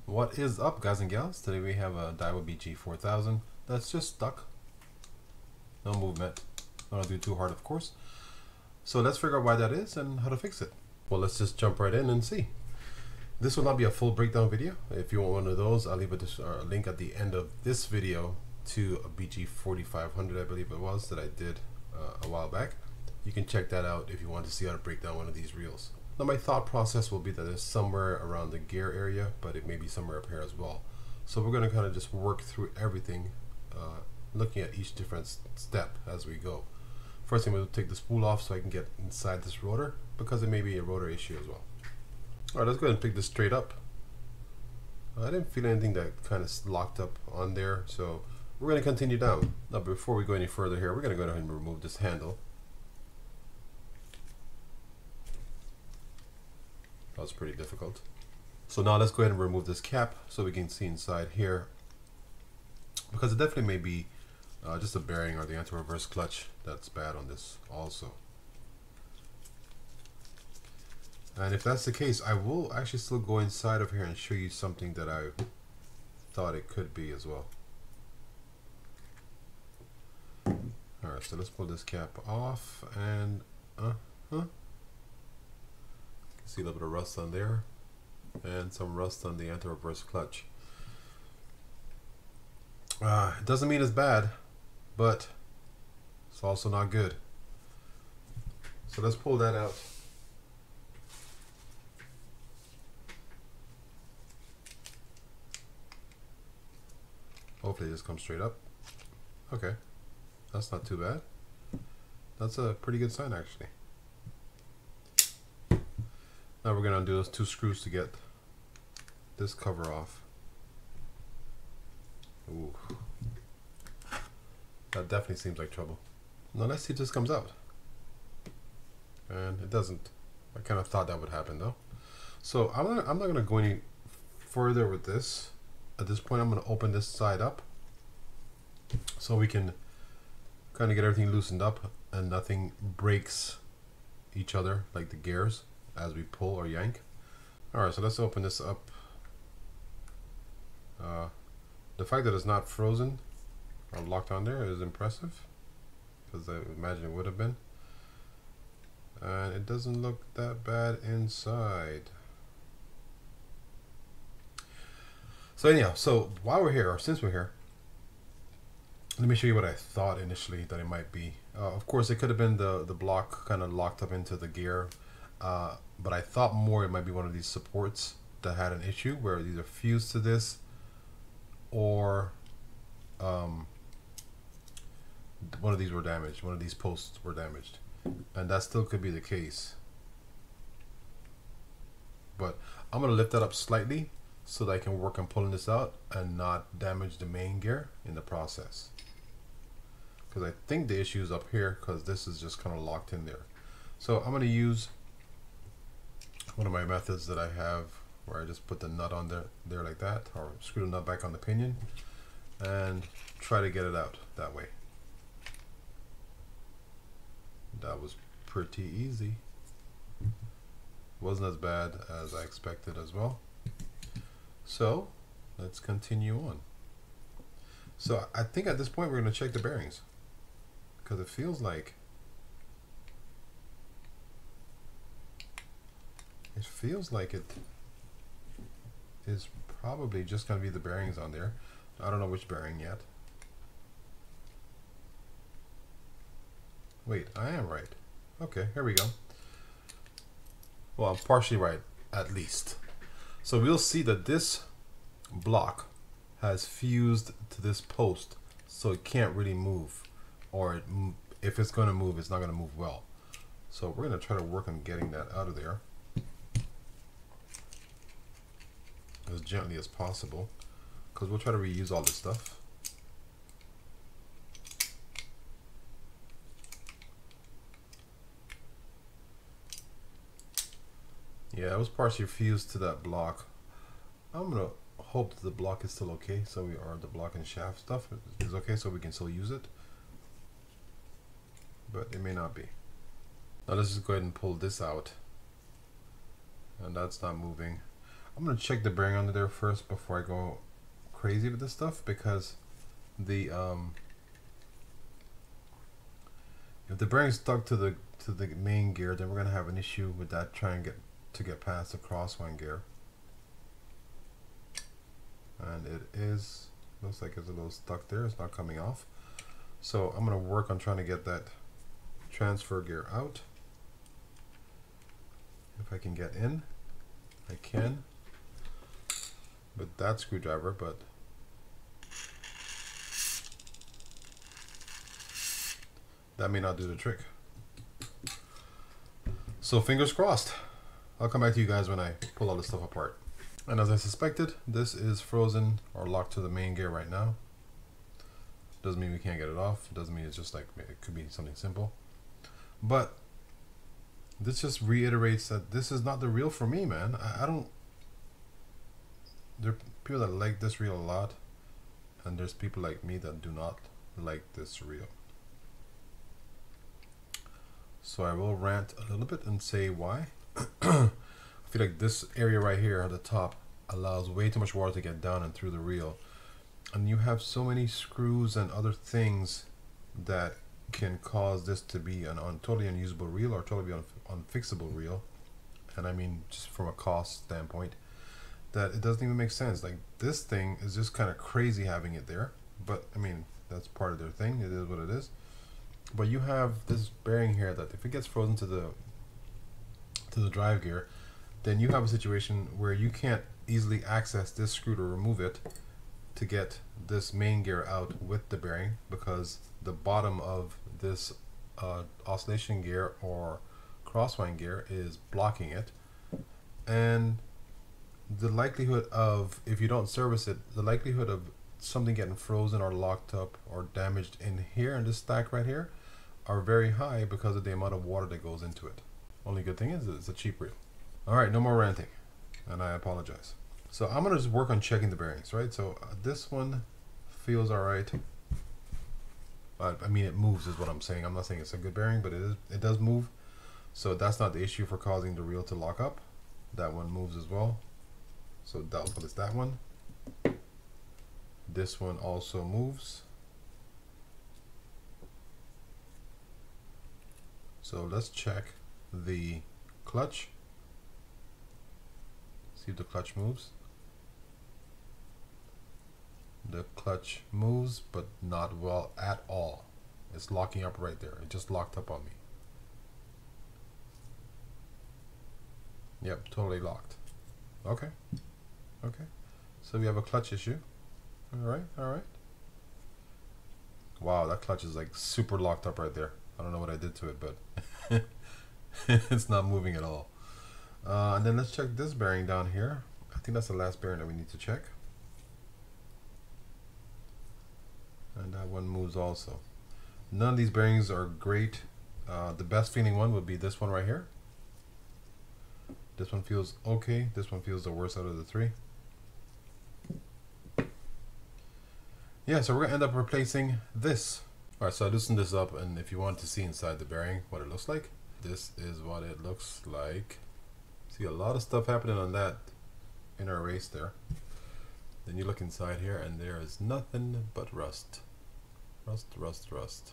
What is up, guys and gals? Today we have a Daiwa BG4000 that's just stuck. No movement. Don't do too hard, of course. So let's figure out why that is and how to fix it. Well, let's just jump right in and see. This will not be a full breakdown video. If you want one of those, I'll leave a link at the end of this video to a BG4500, I believe it was, that I did a while back. You can check that out if you want to see how to break down one of these reels. Now my thought process will be that it's somewhere around the gear area, but it may be somewhere up here as well. So we're going to kind of just work through everything, looking at each different step as we go. First thing, we'll take the spool off so I can get inside this rotor, because it may be a rotor issue as well. Alright, let's go ahead and pick this straight up. I didn't feel anything that kind of locked up on there, so we're going to continue down. Now before we go any further here, we're going to go ahead and remove this handle. That was pretty difficult. So now let's go ahead and remove this cap so we can see inside here, because it definitely may be just a bearing or the anti-reverse clutch that's bad on this also. And if that's the case, I will actually still go inside of here and show you something that I thought it could be as well. Alright, so let's pull this cap off and see a little bit of rust on there and some rust on the anti-reverse clutch. It doesn't mean it's bad, but it's also not good. So let's pull that out. Hopefully this comes straight up. Okay, that's not too bad. That's a pretty good sign actually. Now we're going to undo those two screws to get this cover off. Ooh. That definitely seems like trouble. Now let's see if this comes out. And it doesn't. I kind of thought that would happen though. So I'm not going to go any further with this. At this point I'm going to open this side up so we can kind of get everything loosened up and nothing breaks each other like the gears as we pull or yank. Alright, so let's open this up. The fact that it's not frozen or locked on there is impressive, because I imagine it would have been. And it doesn't look that bad inside. So anyhow, so while we're here, or since we're here, let me show you what I thought initially that it might be. Of course, it could have been the block kind of locked up into the gear. But I thought more it might be one of these supports that had an issue where either fused to this or one of these were damaged, one of these posts were damaged, and that still could be the case. But I'm going to lift that up slightly so that I can work on pulling this out and not damage the main gear in the process, because I think the issue is up here, because this is just kind of locked in there. So I'm going to use one of my methods that I have where I just put the nut on there like that, or screw the nut back on the pinion and try to get it out that way. That was pretty easy. Wasn't as bad as I expected as well. So let's continue on. So I think at this point we're going to check the bearings, because it feels like it is probably just going to be the bearings on there. I don't know which bearing yet. Wait, I am right. Okay, here we go. Well, I'm partially right, at least. So we'll see that this block has fused to this post, so it can't really move, or if it's going to move, it's not going to move well. So we're going to try to work on getting that out of there as gently as possible, because we'll try to reuse all this stuff. Yeah, it was partially fused to that block. I'm gonna hope that the block is still okay, so the block and shaft stuff is okay, so we can still use it, but it may not be. Now let's just go ahead and pull this out, and that's not moving. I'm gonna check the bearing under there first before I go crazy with this stuff, because the if the bearing's stuck to the main gear, then we're gonna have an issue with that trying to get past the crosswind gear. And it is, looks like it's a little stuck there, it's not coming off. So I'm gonna work on trying to get that transfer gear out. If I can get in, I can with that screwdriver, but that may not do the trick. So fingers crossed. I'll come back to you guys when I pull all this stuff apart. And as I suspected, this is frozen or locked to the main gear right now. Doesn't mean we can't get it off. Doesn't mean it's just like, it could be something simple. But this just reiterates that this is not the reel for me, man. I don't, there are people that like this reel a lot, and there's people like me that do not like this reel. So I will rant a little bit and say why. I feel like this area right here at the top allows way too much water to get down and through the reel. And you have so many screws and other things that can cause this to be an totally unusable reel or totally unfixable reel. And I mean, just from a cost standpoint, that it doesn't even make sense. Like, this thing is just kind of crazy having it there. But I mean, that's part of their thing. It is what it is. But you have this bearing here that if it gets frozen to the drive gear, then you have a situation where you can't easily access this screw to remove it to get this main gear out with the bearing, because the bottom of this oscillation gear or crosswind gear is blocking it. And the likelihood of, if you don't service it, the likelihood of something getting frozen or locked up or damaged in here in this stack right here are very high because of the amount of water that goes into it. Only good thing is it's a cheap reel. All right, no more ranting, and I apologize. So I'm gonna just work on checking the bearings, right? So this one feels all right. I mean, it moves is what I'm saying. I'm not saying it's a good bearing, but it does move. So that's not the issue for causing the reel to lock up. That one moves as well. So doubtful it's that one. This one also moves. So let's check the clutch. See if the clutch moves. The clutch moves, but not well at all. It's locking up right there. It just locked up on me. Yep, totally locked. Okay. Okay. So we have a clutch issue. Alright, alright. Wow, that clutch is like super locked up right there. I don't know what I did to it, but it's not moving at all. And then let's check this bearing down here. I think that's the last bearing that we need to check. And that one moves also. None of these bearings are great. The best feeling one would be this one right here. This one feels okay. This one feels the worst out of the three. Yeah, so we're gonna end up replacing this. All right, so I loosened this up, and if you want to see inside the bearing what it looks like, this is what it looks like. See a lot of stuff happening on that inner race there. Then you look inside here, and there is nothing but rust. Rust, rust, rust.